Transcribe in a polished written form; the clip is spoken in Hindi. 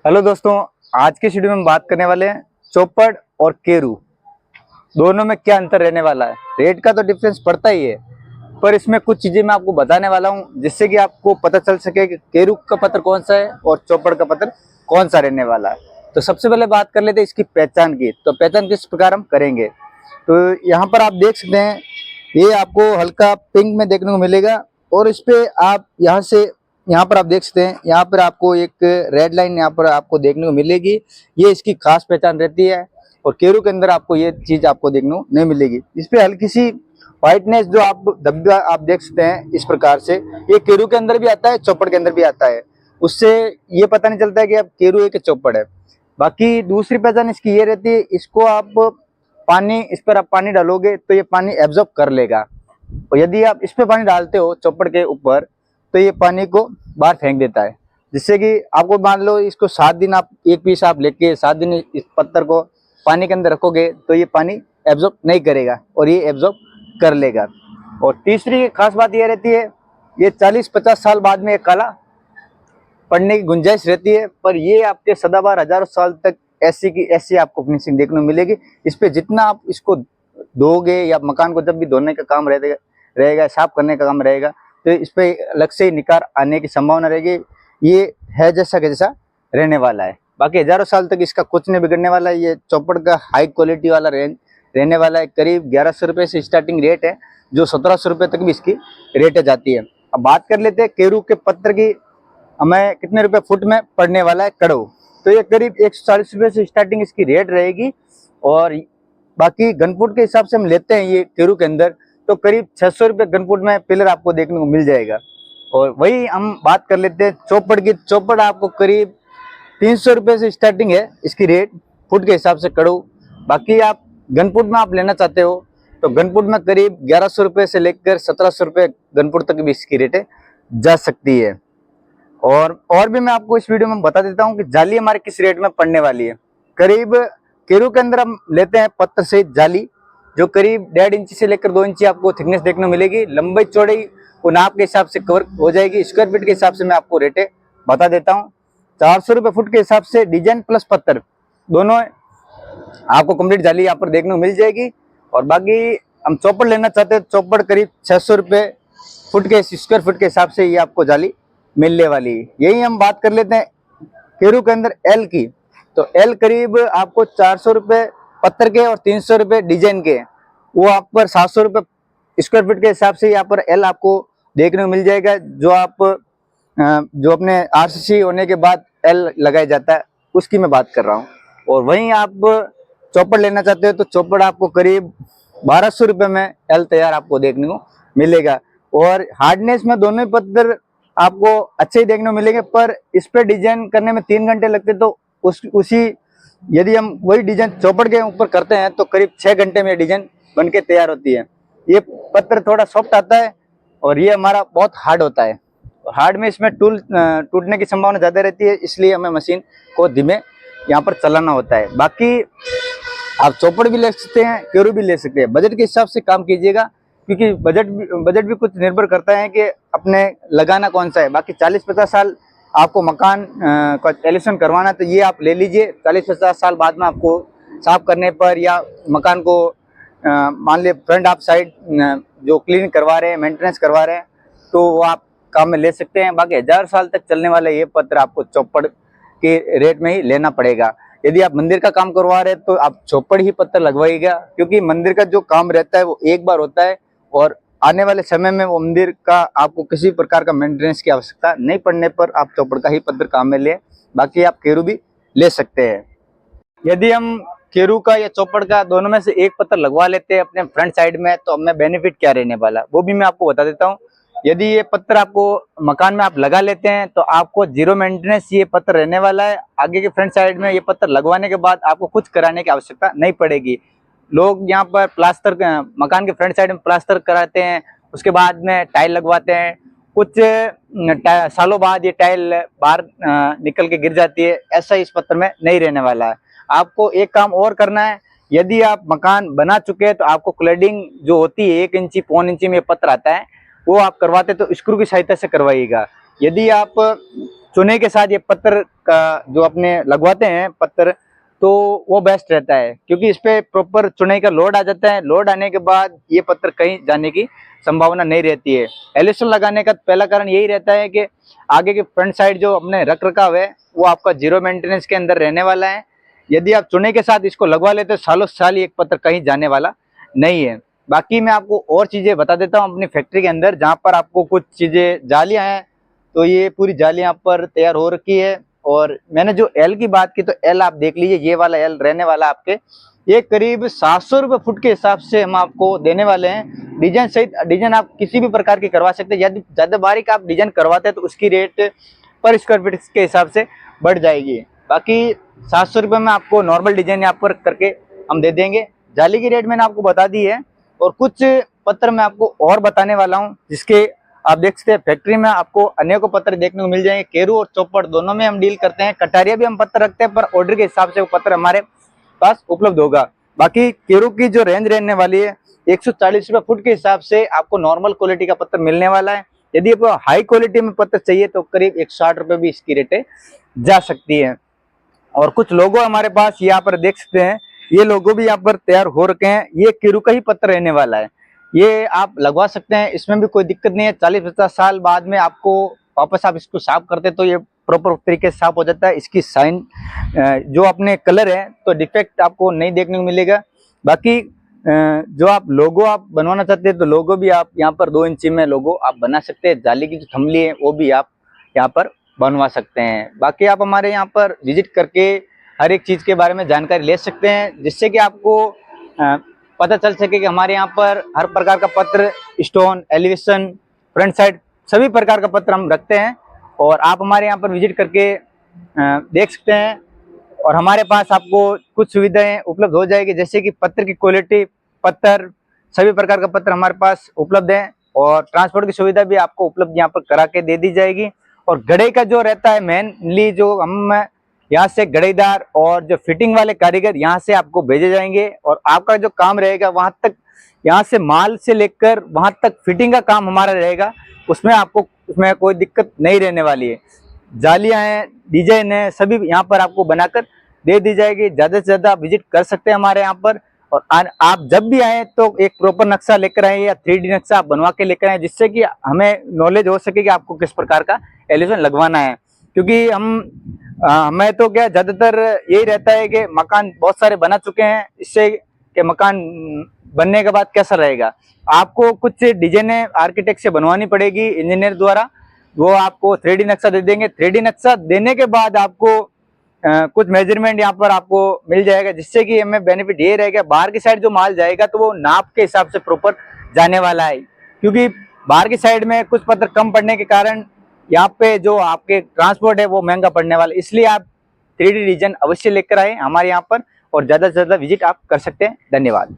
हेलो दोस्तों, आज के वीडियो में हम बात करने वाले हैं चौपड़ और केरू दोनों में क्या अंतर रहने वाला है। रेट का तो डिफरेंस पड़ता ही है, पर इसमें कुछ चीजें मैं आपको बताने वाला हूं जिससे कि आपको पता चल सके कि केरू का पत्थर कौन सा है और चौपड़ का पत्थर कौन सा रहने वाला है। तो सबसे पहले बात कर लेते हैं इसकी पहचान की। तो पहचान किस प्रकार हम करेंगे, तो यहाँ पर आप देख सकते हैं, ये आपको हल्का पिंक में देखने को मिलेगा और इस पे आप यहाँ पर आप देख सकते हैं, यहाँ पर आपको एक रेड लाइन यहाँ पर आपको देखने को मिलेगी। ये इसकी खास पहचान रहती है और केरू के अंदर आपको ये चीज आपको देखने को नहीं मिलेगी। इस पे हल्की सी व्हाइटनेस जो आप धब्बा आप देख सकते हैं इस प्रकार से, ये केरू के अंदर भी आता है, चौपड़ के अंदर भी आता है। उससे ये पता नहीं चलता है कि अब केरू है कि चौपड़ है। बाकी दूसरी पहचान इसकी ये रहती है, इसको आप पानी, इस पर आप पानी डालोगे तो ये पानी एब्जॉर्ब कर लेगा, और यदि आप इस पे पानी डालते हो चौपड़ के ऊपर तो ये पानी को बाहर फेंक देता है। जिससे कि आपको मान लो इसको 7 दिन आप एक पीस आप लेके 7 दिन इस पत्थर को पानी के अंदर रखोगे तो ये पानी एब्जॉर्ब नहीं करेगा और ये एब्जॉर्ब कर लेगा। और तीसरी खास बात ये रहती है, ये 40-50 साल बाद में ये काला पड़ने की गुंजाइश रहती है, पर ये आपके सदाबहार हजारों साल तक ऐसी की ऐसी आपको फिनिशिंग देखने को मिलेगी। इस पे जितना आप इसको धोगे या मकान को जब भी धोने का काम रहेगा, साफ करने का काम रहेगा, तो इस पे अलग से ही निखार आने की संभावना रहेगी। ये है जैसा कि जैसा रहने वाला है, बाकी हजारों साल तक इसका कुछ नहीं बिगड़ने वाला है। ये चौपड़ का हाई क्वालिटी वाला रहने वाला है। करीब 1100 रुपये से स्टार्टिंग रेट है, जो 1700 रुपये तक भी इसकी रेट जाती है। अब बात कर लेते हैं केरू के पत्थर की, हमें कितने रुपए फुट में पड़ने वाला है कड़ो। तो ये करीब 140 रुपये से स्टार्टिंग इसकी रेट रहेगी, और बाकी घन फुट के हिसाब से हम लेते हैं ये केरू के अंदर तो करीब 600 रुपये घन फुट में पिलर आपको देखने को मिल जाएगा। और वही हम बात कर लेते हैं चौपड़ की। चौपड़ आपको करीब 300 रुपये से स्टार्टिंग है इसकी रेट फुट के हिसाब से कड़ो। बाकी आप घन फुट में आप लेना चाहते हो तो घन फुट में करीब 1100 रुपये से लेकर 1700 रुपये घन फुट तक भी इसकी रेट जा सकती है। और भी मैं आपको इस वीडियो में बता देता हूँ कि जाली हमारे किस रेट में पड़ने वाली है। करीब केरू के अंदर हम लेते हैं पत्थर सहित जाली, जो करीब 1.5 इंच से लेकर 2 इंच आपको थिकनेस देखने को मिलेगी। लंबाई चौड़ाई वो नाप के हिसाब से कवर हो जाएगी। स्क्वायर फीट के हिसाब से मैं आपको रेट बता देता हूँ। 400 रुपये फुट के हिसाब से डिजाइन प्लस पत्थर दोनों आपको कंप्लीट जाली यहाँ पर देखने को मिल जाएगी। और बाकी हम चौपड़ लेना चाहते हैं, चौपड़ करीब 600 रुपये फुट के स्क्वायर फीट के हिसाब से ये आपको जाली मिलने वाली। यही हम बात कर लेते हैं केरू के अंदर एल की। तो एल करीब आपको 400 रुपये पत्थर के और 300 रुपये डिजाइन के, वो आप पर 700 रुपये स्क्वायर फीट के हिसाब से यहाँ पर एल आपको देखने को मिल जाएगा। जो आप जो अपने आरसीसी होने के बाद एल लगाया जाता है उसकी मैं बात कर रहा हूँ। और वहीं आप चौपड़ लेना चाहते हो तो चौपड़ आपको करीब 1200 रुपये में एल तैयार आपको देखने को मिलेगा। और हार्डनेस में दोनों ही पत्थर आपको अच्छे ही देखने को मिलेंगे, पर इस पे डिजाइन करने में 3 घंटे लगते, तो उसी यदि हम वही डिजाइन चौपड़ के ऊपर करते हैं तो करीब 6 घंटे में डिजाइन बन के तैयार होती है। ये पत्थर थोड़ा सॉफ्ट आता है और ये हमारा बहुत हार्ड होता है। हार्ड में इसमें टूटने की संभावना ज्यादा रहती है, इसलिए हमें मशीन को धीमे यहाँ पर चलाना होता है। बाकी आप चौपड़ भी ले सकते हैं, केरू भी ले सकते हैं। बजट के हिसाब से काम कीजिएगा, क्योंकि बजट भी कुछ निर्भर करता है कि अपने लगाना कौन सा है। बाकी 40-50 साल आपको मकान का एलिवेशन करवाना तो ये आप ले लीजिए। 40-50 साल बाद में आपको साफ करने पर या मकान को मान लिया फ्रंट आप साइड जो क्लीन करवा रहे हैं, मेंटेनेंस करवा रहे हैं, तो वो आप काम में ले सकते हैं। बाकी 1000 साल तक चलने वाला ये पत्र आपको चौपड़ के रेट में ही लेना पड़ेगा। यदि आप मंदिर का काम करवा रहे हैं तो आप चौपड़ ही पत्थर लगवाइएगा, क्योंकि मंदिर का जो काम रहता है वो एक बार होता है और आने वाले समय में वो मंदिर का आपको किसी प्रकार का मेंटेनेंस की आवश्यकता नहीं पड़ने पर आप चौपड़ का ही पत्थर काम में ले। बाकी आप केरू भी ले सकते हैं। यदि हम केरू का या चौपड़ का दोनों में से एक पत्थर लगवा लेते हैं अपने फ्रंट साइड में तो हमें बेनिफिट क्या रहने वाला वो भी मैं आपको बता देता हूँ। यदि ये पत्थर आपको मकान में आप लगा लेते हैं तो आपको जीरो मेंटेनेंस ये पत्थर रहने वाला है। आगे के फ्रंट साइड में ये पत्थर लगवाने के बाद आपको कुछ कराने की आवश्यकता नहीं पड़ेगी। लोग यहाँ पर प्लास्टर मकान के फ्रंट साइड में प्लास्टर कराते हैं, उसके बाद में टाइल लगवाते हैं। कुछ सालों बाद ये टाइल बाहर निकल के गिर जाती है। ऐसा इस पत्थर में नहीं रहने वाला है। आपको एक काम और करना है, यदि आप मकान बना चुके हैं तो आपको क्लैडिंग जो होती है 1 इंची 1.25 इंची में पत्थर आता है वो आप करवाते तो स्क्रू की सहायता से करवाइएगा। यदि आप चुने के साथ ये पत्थर का जो अपने लगवाते हैं पत्थर, तो वो बेस्ट रहता है, क्योंकि इस पे प्रॉपर चुनाई का लोड आ जाता है। लोड आने के बाद ये पत्थर कहीं जाने की संभावना नहीं रहती है। एल्यूशन लगाने का पहला कारण यही रहता है कि आगे के फ्रंट साइड जो अपने रख रखाव है वो आपका जीरो मेंटेनेंस के अंदर रहने वाला है। यदि आप चुने के साथ इसको लगवा लेते हो सालों साल एक पत्थर कहीं जाने वाला नहीं है। बाकी मैं आपको और चीजें बता देता हूँ अपनी फैक्ट्री के अंदर, जहाँ पर आपको कुछ चीजें जालियां हैं, तो ये पूरी जालियां यहाँ पर तैयार हो रखी है। और मैंने जो एल की बात की, तो एल आप देख लीजिए, ये वाला एल रहने वाला आपके ये करीब 700 रुपये फुट के हिसाब से हम आपको देने वाले हैं। डिजाइन सहित डिजाइन आप किसी भी प्रकार की करवा सकते हैं। यदि ज्यादा बारीक आप डिजाइन करवाते हैं तो उसकी रेट पर स्क्वायर फीट के हिसाब से बढ़ जाएगी। बाकी 700 रुपये में आपको नॉर्मल डिजाइन यहाँ पर करके हम दे देंगे। जाली की रेट मैंने आपको बता दी है, और कुछ पत्थर मैं आपको और बताने वाला हूँ, जिसके आप देख सकते हैं फैक्ट्री में आपको अनेकों पत्थर देखने को मिल जाएंगे। केरू और चौपड़ दोनों में हम डील करते हैं। कटारिया भी हम पत्थर रखते हैं, पर ऑर्डर के हिसाब से वो पत्थर हमारे पास उपलब्ध होगा। बाकी केरू की जो रेंज रहने वाली है 140 रुपये फुट के हिसाब से आपको नॉर्मल क्वालिटी का पत्थर मिलने वाला है। यदि आपको हाई क्वालिटी में पत्थर चाहिए तो करीब 160 रुपये भी इसकी रेटें जा सकती है। और कुछ लोगो हमारे पास यहाँ पर देख सकते हैं, ये लोगो भी यहाँ पर तैयार हो रखे हैं। ये केरू का ही पत्थर रहने वाला है, ये आप लगवा सकते हैं, इसमें भी कोई दिक्कत नहीं है। 40-50 साल बाद में आपको वापस आप इसको साफ करते तो ये प्रॉपर तरीके से साफ हो जाता है। इसकी साइन जो अपने कलर है तो डिफेक्ट आपको नहीं देखने को मिलेगा। बाकी जो आप लोगो आप बनवाना चाहते हैं तो लोगो भी आप यहाँ पर 2 इंची में लोगो आप बना सकते हैं। जाली की जो थमली है वो भी आप यहाँ पर बनवा सकते हैं। बाकी आप हमारे यहाँ पर विजिट करके हर एक चीज़ के बारे में जानकारी ले सकते हैं, जिससे कि आपको पता चल सके कि हमारे यहाँ पर हर प्रकार का पत्र, स्टोन, एलिवेशन, फ्रंट साइड सभी प्रकार का पत्र हम रखते हैं। और आप हमारे यहाँ पर विजिट करके देख सकते हैं। और हमारे पास आपको कुछ सुविधाएं उपलब्ध हो जाएगी, जैसे कि पत्थर की क्वालिटी, पत्थर सभी प्रकार का पत्थर हमारे पास उपलब्ध है। और ट्रांसपोर्ट की सुविधा भी आपको उपलब्ध यहाँ पर करा के दे दी जाएगी। और गड़े का जो रहता है मेनली, जो हम यहाँ से गड़ेदार और जो फिटिंग वाले कारीगर यहाँ से आपको भेजे जाएंगे, और आपका जो काम रहेगा वहाँ तक, यहाँ से माल से लेकर वहाँ तक फिटिंग का काम हमारा रहेगा। उसमें आपको उसमें कोई दिक्कत नहीं रहने वाली है। जालियाँ हैं, डिजाइन है, सभी यहाँ पर आपको बनाकर दे दी जाएगी। ज़्यादा से ज़्यादा विजिट कर सकते हैं हमारे यहाँ पर। और आप जब भी आए तो एक प्रॉपर नक्शा लेकर आए या 3D नक्शा आप बनवा के लेकर आए, जिससे कि हमें नॉलेज हो सके कि आपको किस प्रकार का एलिवेशन लगवाना है। क्योंकि हमें तो क्या ज़्यादातर यही रहता है कि मकान बहुत सारे बना चुके हैं, इससे कि मकान बनने के बाद कैसा रहेगा। आपको कुछ डिजाइनें आर्किटेक्ट से बनवानी पड़ेगी इंजीनियर द्वारा, वो आपको 3D नक्शा दे देंगे। 3D नक्शा देने के बाद आपको कुछ मेजरमेंट यहाँ पर आपको मिल जाएगा, जिससे कि हमें बेनिफिट ये रहेगा, बाहर की साइड जो माल जाएगा तो वो नाप के हिसाब से प्रॉपर जाने वाला है। क्योंकि बाहर की साइड में कुछ पत्थर कम पड़ने के कारण यहाँ पे जो आपके ट्रांसपोर्ट है वो महंगा पड़ने वाला है। इसलिए आप 3D डिजाइन अवश्य लेकर आए हमारे यहाँ पर, और ज़्यादा से ज़्यादा विजिट आप कर सकते हैं। धन्यवाद।